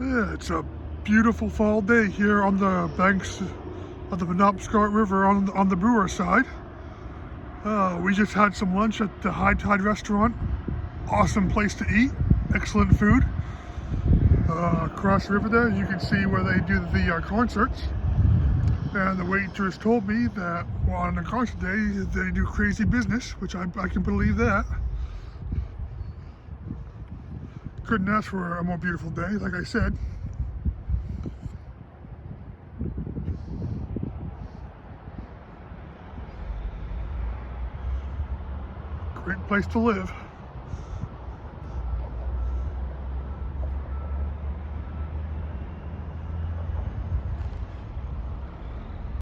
Yeah, it's a beautiful fall day here on the banks of the Penobscot River on the Brewer side. We just had some lunch at the High Tide restaurant. Awesome place to eat, excellent food. Across the river there, you can see where they do the concerts. And the waitress told me that on a concert day, they do crazy business, which I can believe that. Couldn't ask for a more beautiful day, like I said. Great place to live.